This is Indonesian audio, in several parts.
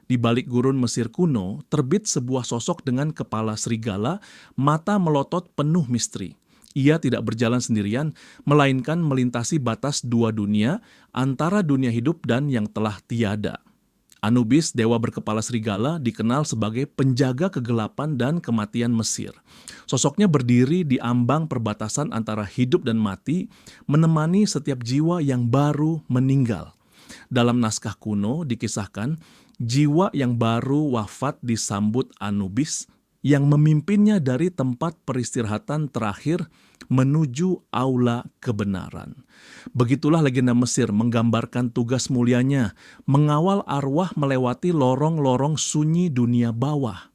Di balik gurun Mesir kuno, terbit sebuah sosok dengan kepala serigala, mata melotot penuh misteri. Ia tidak berjalan sendirian, melainkan melintasi batas dua dunia, antara dunia hidup dan yang telah tiada. Anubis, dewa berkepala serigala, dikenal sebagai penjaga kegelapan dan kematian Mesir. Sosoknya berdiri di ambang perbatasan antara hidup dan mati, menemani setiap jiwa yang baru meninggal. Dalam naskah kuno dikisahkan, jiwa yang baru wafat disambut Anubis yang memimpinnya dari tempat peristirahatan terakhir menuju aula kebenaran. Begitulah legenda Mesir menggambarkan tugas mulianya mengawal arwah melewati lorong-lorong sunyi dunia bawah.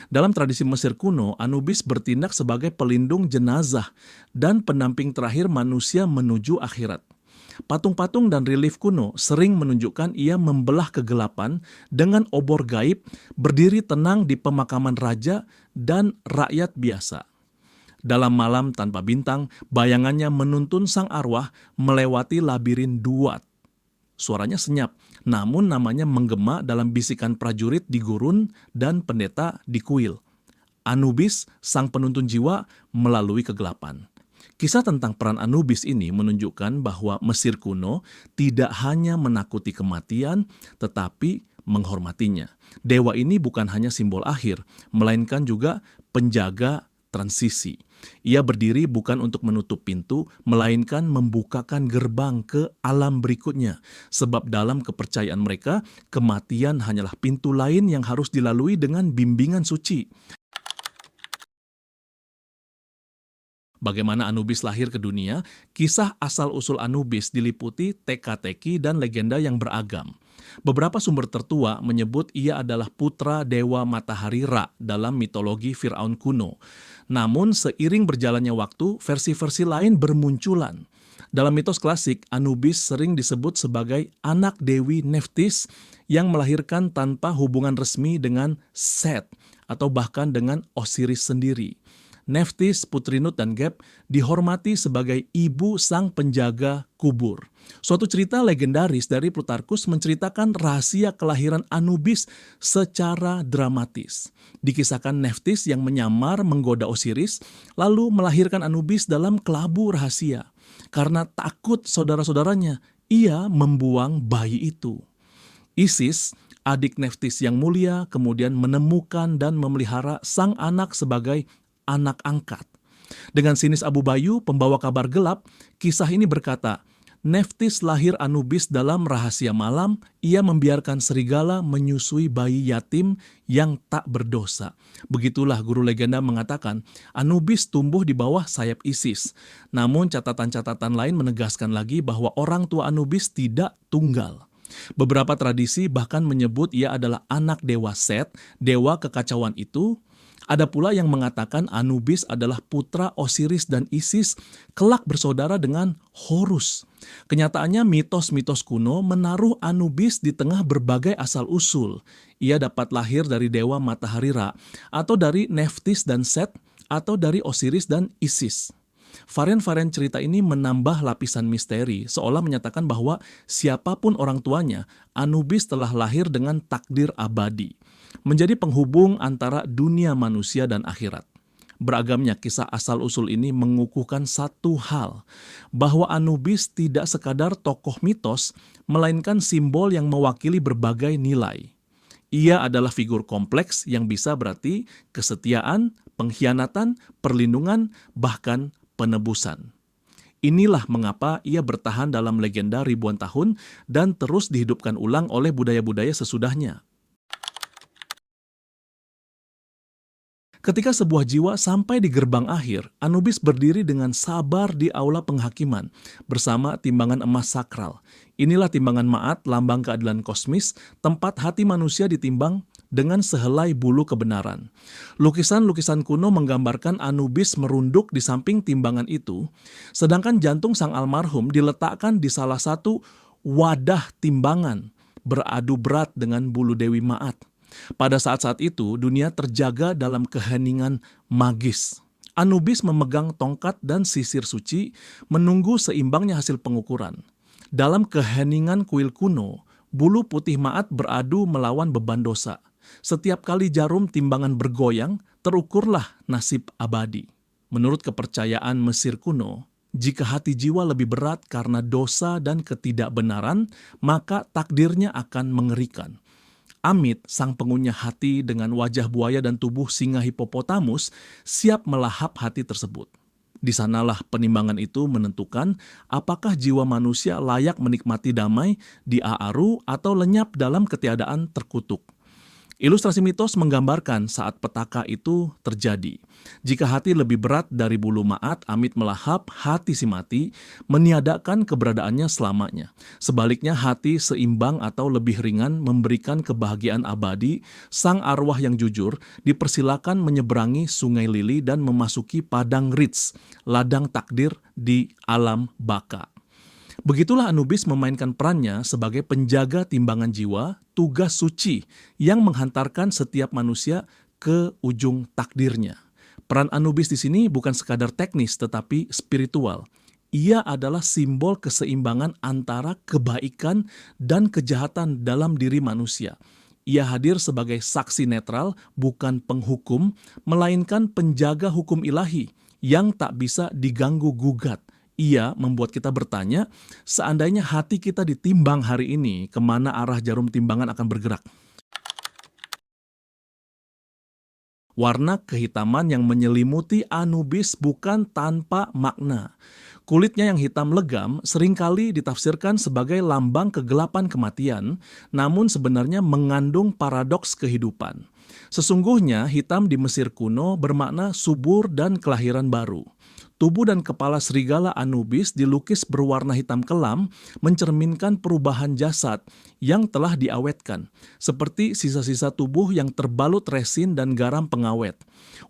Dalam tradisi Mesir kuno, Anubis bertindak sebagai pelindung jenazah dan pendamping terakhir manusia menuju akhirat. Patung-patung dan relief kuno sering menunjukkan ia membelah kegelapan dengan obor gaib, berdiri tenang di pemakaman raja dan rakyat biasa. Dalam malam tanpa bintang, bayangannya menuntun sang arwah melewati labirin Duat. Suaranya senyap, namun namanya menggema dalam bisikan prajurit di gurun dan pendeta di kuil. Anubis, sang penuntun jiwa, melalui kegelapan. Kisah tentang peran Anubis ini menunjukkan bahwa Mesir kuno tidak hanya menakuti kematian, tetapi menghormatinya. Dewa ini bukan hanya simbol akhir, melainkan juga penjaga transisi. Ia berdiri bukan untuk menutup pintu, melainkan membukakan gerbang ke alam berikutnya. Sebab dalam kepercayaan mereka, kematian hanyalah pintu lain yang harus dilalui dengan bimbingan suci. Bagaimana Anubis lahir ke dunia, kisah asal-usul Anubis diliputi teka-teki dan legenda yang beragam. Beberapa sumber tertua menyebut ia adalah putra dewa matahari Ra dalam mitologi Firaun kuno. Namun seiring berjalannya waktu, versi-versi lain bermunculan. Dalam mitos klasik, Anubis sering disebut sebagai anak Dewi Nephthys yang melahirkan tanpa hubungan resmi dengan Set atau bahkan dengan Osiris sendiri. Nephthys, putri Nut dan Geb, dihormati sebagai ibu sang penjaga kubur. Suatu cerita legendaris dari Plutarkus menceritakan rahasia kelahiran Anubis secara dramatis. Dikisahkan Nephthys yang menyamar menggoda Osiris, lalu melahirkan Anubis dalam kelabu rahasia. Karena takut saudara-saudaranya, ia membuang bayi itu. Isis, adik Nephthys yang mulia, kemudian menemukan dan memelihara sang anak sebagai anak angkat. Dengan sinis Abu Bayu, pembawa kabar gelap, kisah ini berkata, Nephthys lahir Anubis dalam rahasia malam, ia membiarkan serigala menyusui bayi yatim yang tak berdosa. Begitulah guru legenda mengatakan, Anubis tumbuh di bawah sayap Isis. Namun catatan-catatan lain menegaskan lagi bahwa orang tua Anubis tidak tunggal. Beberapa tradisi bahkan menyebut ia adalah anak dewa Set, dewa kekacauan itu. Ada pula yang mengatakan Anubis adalah putra Osiris dan Isis, kelak bersaudara dengan Horus. Kenyataannya mitos-mitos kuno menaruh Anubis di tengah berbagai asal-usul. Ia dapat lahir dari dewa matahari Ra, atau dari Nephthys dan Set, atau dari Osiris dan Isis. Varian-varian cerita ini menambah lapisan misteri, seolah menyatakan bahwa siapapun orang tuanya, Anubis telah lahir dengan takdir abadi, menjadi penghubung antara dunia manusia dan akhirat. Beragamnya kisah asal-usul ini mengukuhkan satu hal, bahwa Anubis tidak sekadar tokoh mitos, melainkan simbol yang mewakili berbagai nilai. Ia adalah figur kompleks yang bisa berarti kesetiaan, pengkhianatan, perlindungan, bahkan penebusan. Inilah mengapa ia bertahan dalam legenda ribuan tahun dan terus dihidupkan ulang oleh budaya-budaya sesudahnya. Ketika sebuah jiwa sampai di gerbang akhir, Anubis berdiri dengan sabar di aula penghakiman bersama timbangan emas sakral. Inilah timbangan Ma'at, lambang keadilan kosmis, tempat hati manusia ditimbang dengan sehelai bulu kebenaran. Lukisan-lukisan kuno menggambarkan Anubis merunduk di samping timbangan itu, sedangkan jantung sang almarhum diletakkan di salah satu wadah timbangan, beradu berat dengan bulu Dewi Ma'at. Pada saat-saat itu, dunia terjaga dalam keheningan magis. Anubis memegang tongkat dan sisir suci, menunggu seimbangnya hasil pengukuran. Dalam keheningan kuil kuno, Bulu putih Maat beradu melawan beban dosa. Setiap kali jarum timbangan bergoyang, terukurlah nasib abadi. Menurut kepercayaan Mesir kuno, jika hati jiwa lebih berat karena dosa dan ketidakbenaran, maka takdirnya akan mengerikan. Amit, sang pengunyah hati dengan wajah buaya dan tubuh singa hipopotamus, siap melahap hati tersebut. Di sanalah penimbangan itu menentukan apakah jiwa manusia layak menikmati damai di Aaru atau lenyap dalam ketiadaan terkutuk. Ilustrasi mitos menggambarkan saat petaka itu terjadi. Jika hati lebih berat dari bulu Maat, Amit melahap hati si mati, meniadakan keberadaannya selamanya. Sebaliknya, hati seimbang atau lebih ringan memberikan kebahagiaan abadi. Sang arwah yang jujur dipersilakan menyeberangi sungai Lili dan memasuki padang Rits, ladang takdir di alam baka. Begitulah Anubis memainkan perannya sebagai penjaga timbangan jiwa, tugas suci yang menghantarkan setiap manusia ke ujung takdirnya. Peran Anubis di sini bukan sekadar teknis tetapi spiritual. Ia adalah simbol keseimbangan antara kebaikan dan kejahatan dalam diri manusia. Ia hadir sebagai saksi netral, bukan penghukum, melainkan penjaga hukum ilahi yang tak bisa diganggu-gugat. Ia membuat kita bertanya, seandainya hati kita ditimbang hari ini, kemana arah jarum timbangan akan bergerak? Warna kehitaman yang menyelimuti Anubis bukan tanpa makna. Kulitnya yang hitam legam seringkali ditafsirkan sebagai lambang kegelapan kematian, namun sebenarnya mengandung paradoks kehidupan. Sesungguhnya hitam di Mesir kuno bermakna subur dan kelahiran baru. Tubuh dan kepala serigala Anubis dilukis berwarna hitam kelam, mencerminkan perubahan jasad yang telah diawetkan, seperti sisa-sisa tubuh yang terbalut resin dan garam pengawet.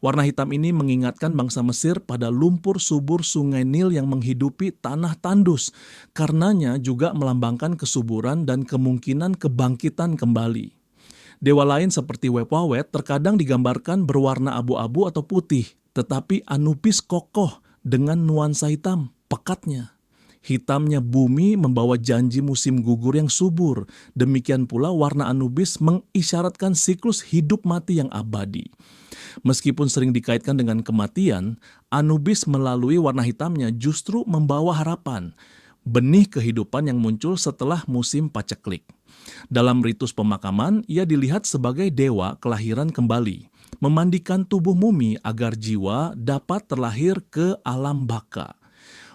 Warna hitam ini mengingatkan bangsa Mesir pada lumpur subur sungai Nil yang menghidupi tanah tandus, karenanya juga melambangkan kesuburan dan kemungkinan kebangkitan kembali. Dewa lain seperti Wepawet terkadang digambarkan berwarna abu-abu atau putih, tetapi Anubis kokoh dengan nuansa hitam, pekatnya. Hitamnya bumi membawa janji musim gugur yang subur. Demikian pula warna Anubis mengisyaratkan siklus hidup mati yang abadi. Meskipun sering dikaitkan dengan kematian, Anubis melalui warna hitamnya justru membawa harapan, benih kehidupan yang muncul setelah musim paceklik. Dalam ritus pemakaman, ia dilihat sebagai dewa kelahiran kembali, memandikan tubuh mumi agar jiwa dapat terlahir ke alam baka.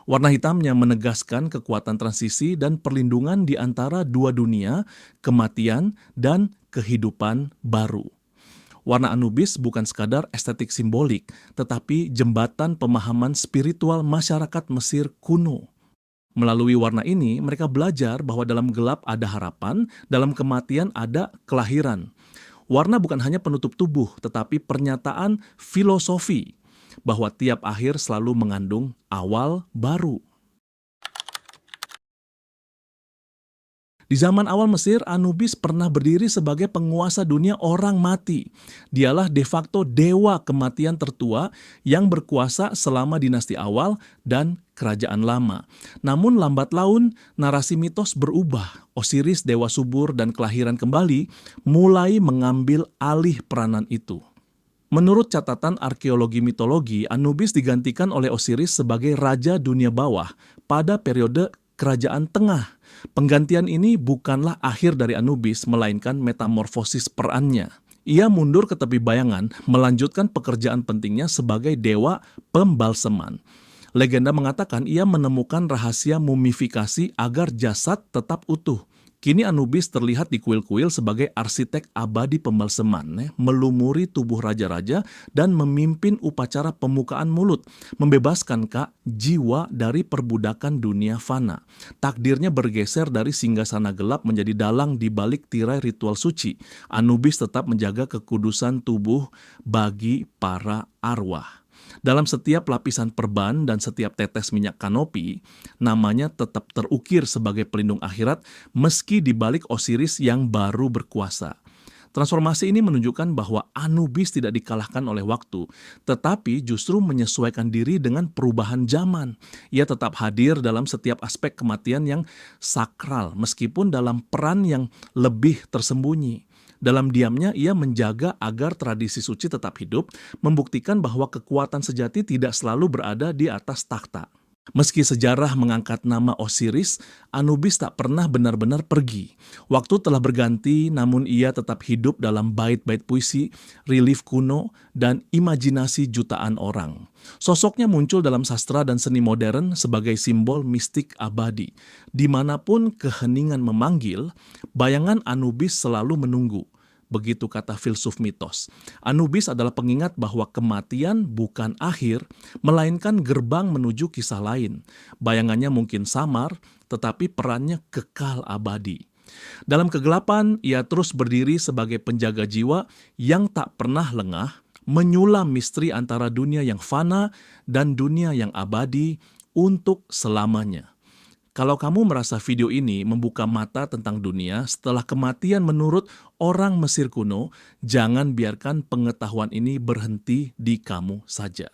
Warna hitamnya menegaskan kekuatan transisi dan perlindungan di antara dua dunia, kematian dan kehidupan baru. Warna Anubis bukan sekadar estetik simbolik, tetapi jembatan pemahaman spiritual masyarakat Mesir kuno. Melalui warna ini, mereka belajar bahwa dalam gelap ada harapan, dalam kematian ada kelahiran. Warna bukan hanya penutup tubuh, tetapi pernyataan filosofi bahwa tiap akhir selalu mengandung awal baru. Di zaman awal Mesir, Anubis pernah berdiri sebagai penguasa dunia orang mati. Dialah de facto dewa kematian tertua yang berkuasa selama dinasti awal dan kerajaan lama. Namun lambat laun, narasi mitos berubah. Osiris, dewa subur dan kelahiran kembali, mulai mengambil alih peranan itu. Menurut catatan arkeologi mitologi, Anubis digantikan oleh Osiris sebagai raja dunia bawah pada periode kerajaan tengah. Penggantian ini bukanlah akhir dari Anubis, melainkan metamorfosis perannya. Ia mundur ke tepi bayangan, melanjutkan pekerjaan pentingnya sebagai dewa pembalseman. Legenda mengatakan ia menemukan rahasia mumifikasi agar jasad tetap utuh. Kini Anubis terlihat di kuil-kuil sebagai arsitek abadi pembalseman, melumuri tubuh raja-raja dan memimpin upacara pembukaan mulut, membebaskan jiwa dari perbudakan dunia fana. Takdirnya bergeser dari singgasana gelap menjadi dalang di balik tirai ritual suci. Anubis tetap menjaga kekudusan tubuh bagi para arwah. Dalam setiap lapisan perban dan setiap tetes minyak kanopi, namanya tetap terukir sebagai pelindung akhirat meski di balik Osiris yang baru berkuasa. Transformasi ini menunjukkan bahwa Anubis tidak dikalahkan oleh waktu, tetapi justru menyesuaikan diri dengan perubahan zaman. Ia tetap hadir dalam setiap aspek kematian yang sakral, meskipun dalam peran yang lebih tersembunyi. Dalam diamnya, ia menjaga agar tradisi suci tetap hidup, membuktikan bahwa kekuatan sejati tidak selalu berada di atas takhta. Meski sejarah mengangkat nama Osiris, Anubis tak pernah benar-benar pergi. Waktu telah berganti, namun ia tetap hidup dalam bait-bait puisi, relief kuno, dan imajinasi jutaan orang. Sosoknya muncul dalam sastra dan seni modern sebagai simbol mistik abadi. Dimanapun keheningan memanggil, bayangan Anubis selalu menunggu. Begitu kata filsuf mitos. Anubis adalah pengingat bahwa kematian bukan akhir, melainkan gerbang menuju kisah lain. Bayangannya mungkin samar, tetapi perannya kekal abadi. Dalam kegelapan, ia terus berdiri sebagai penjaga jiwa yang tak pernah lengah, menyulam misteri antara dunia yang fana dan dunia yang abadi untuk selamanya. Kalau kamu merasa video ini membuka mata tentang dunia setelah kematian menurut orang Mesir kuno, jangan biarkan pengetahuan ini berhenti di kamu saja.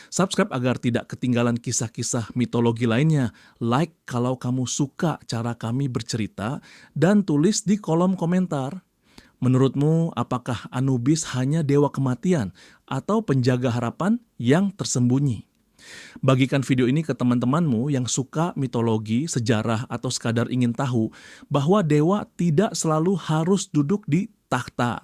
Subscribe agar tidak ketinggalan kisah-kisah mitologi lainnya. Like kalau kamu suka cara kami bercerita, dan tulis di kolom komentar. Menurutmu, apakah Anubis hanya dewa kematian atau penjaga harapan yang tersembunyi? Bagikan video ini ke teman-temanmu yang suka mitologi, sejarah, atau sekadar ingin tahu bahwa dewa tidak selalu harus duduk di takhta.